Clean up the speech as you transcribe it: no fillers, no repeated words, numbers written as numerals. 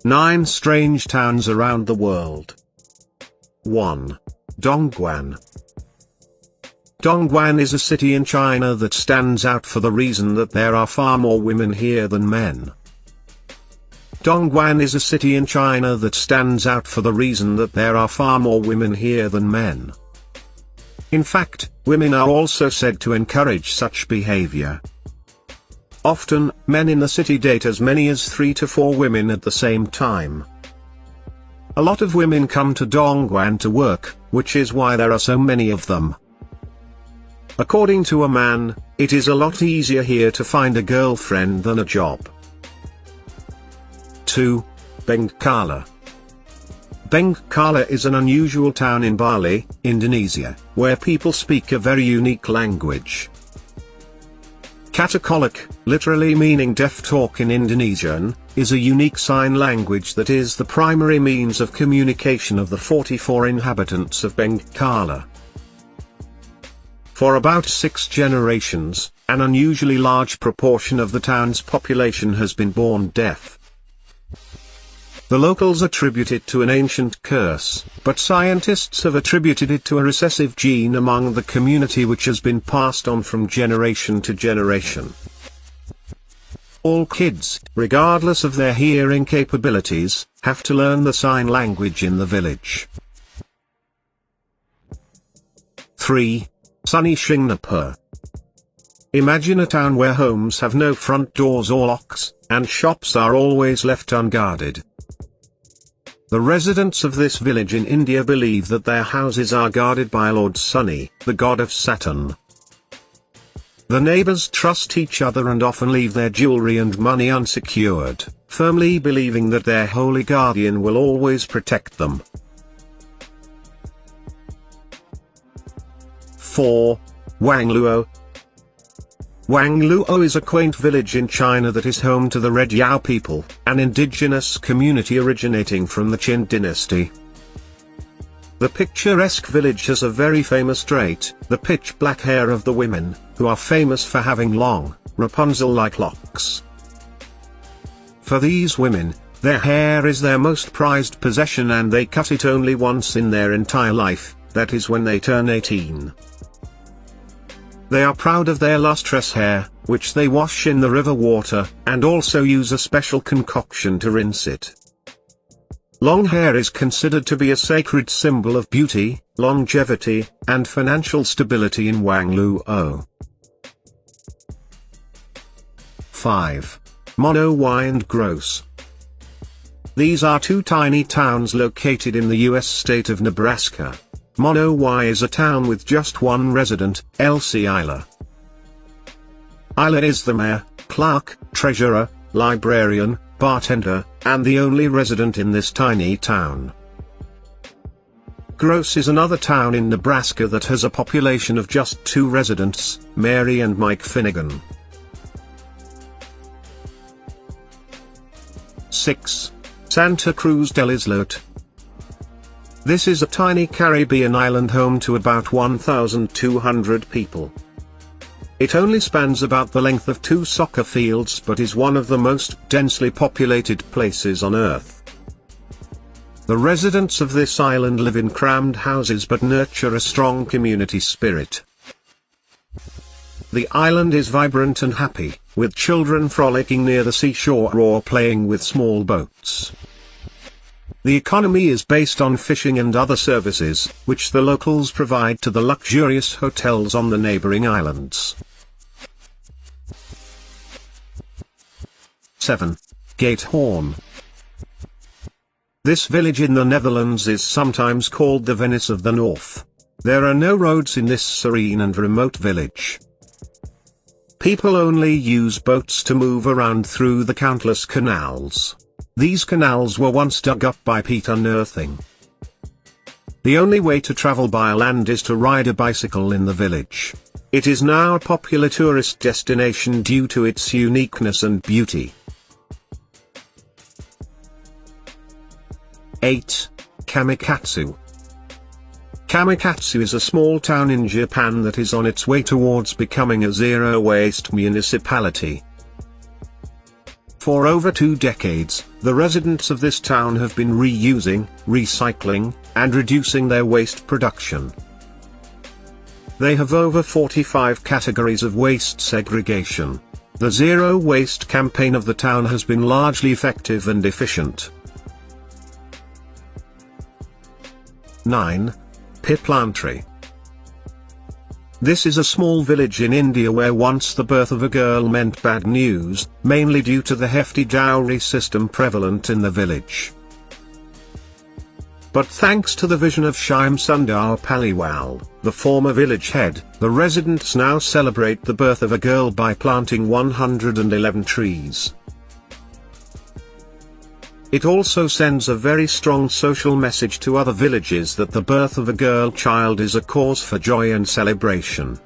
9 strange towns around the world. 1. Dongguan. Dongguan is a city in China that stands out for the reason that there are far more women here than men. Dongguan is a city in China that stands out for the reason that there are far more women here than men. In fact, women are also said to encourage such behavior. Often, men in the city date as many as 3 to 4 women at the same time. A lot of women come to Dongguan to work, which is why there are so many of them. According to a man, it is a lot easier here to find a girlfriend than a job. 2. Bengkala. Bengkala is an unusual town in Bali, Indonesia, where people speak a very unique language. Katakolak, literally meaning deaf talk in Indonesian, is a unique sign language that is the primary means of communication of the 44 inhabitants of Bengkala. For about 6 generations, an unusually large proportion of the town's population has been born deaf. The locals attribute it to an ancient curse, but scientists have attributed it to a recessive gene among the community which has been passed on from generation to generation. All kids, regardless of their hearing capabilities, have to learn the sign language in the village. 3. Sunny Singapore. Imagine a town where homes have no front doors or locks, and shops are always left unguarded. The residents of this village in India believe that their houses are guarded by Lord Sunny, the god of Saturn. The neighbors trust each other and often leave their jewelry and money unsecured, firmly believing that their holy guardian will always protect them. 4. Wangluo. Wangluo is a quaint village in China that is home to the Red Yao people, an indigenous community originating from the Qin dynasty. The picturesque village has a very famous trait, the pitch-black hair of the women, who are famous for having long, Rapunzel-like locks. For these women, their hair is their most prized possession and they cut it only once in their entire life, that is when they turn 18. They are proud of their lustrous hair, which they wash in the river water, and also use a special concoction to rinse it. Long hair is considered to be a sacred symbol of beauty, longevity, and financial stability in Wangluo. 5. Monowai and Gross. These are 2 tiny towns located in the U.S. state of Nebraska. Monowai is a town with just 1 resident, Elsie Isla. Isla is the mayor, clerk, treasurer, librarian, bartender, and the only resident in this tiny town. Gross is another town in Nebraska that has a population of just 2 residents, Mary and Mike Finnegan. 6. Santa Cruz del Islote. This is a tiny Caribbean island home to about 1,200 people. It only spans about the length of 2 soccer fields but is one of the most densely populated places on Earth. The residents of this island live in crammed houses but nurture a strong community spirit. The island is vibrant and happy, with children frolicking near the seashore or playing with small boats. The economy is based on fishing and other services, which the locals provide to the luxurious hotels on the neighboring islands. 7. Gatehoorn. This village in the Netherlands is sometimes called the Venice of the North. There are no roads in this serene and remote village. People only use boats to move around through the countless canals. These canals were once dug up by peat unearthing. The only way to travel by land is to ride a bicycle in the village. It is now a popular tourist destination due to its uniqueness and beauty. 8. Kamikatsu. Kamikatsu is a small town in Japan that is on its way towards becoming a zero-waste municipality. For over 2 decades, the residents of this town have been reusing, recycling, and reducing their waste production. They have over 45 categories of waste segregation. The Zero Waste campaign of the town has been largely effective and efficient. 9. Piplantry. This is a small village in India where once the birth of a girl meant bad news, mainly due to the hefty dowry system prevalent in the village. But thanks to the vision of Shyam Sundar Paliwal, the former village head, the residents now celebrate the birth of a girl by planting 111 trees. It also sends a very strong social message to other villages that the birth of a girl child is a cause for joy and celebration.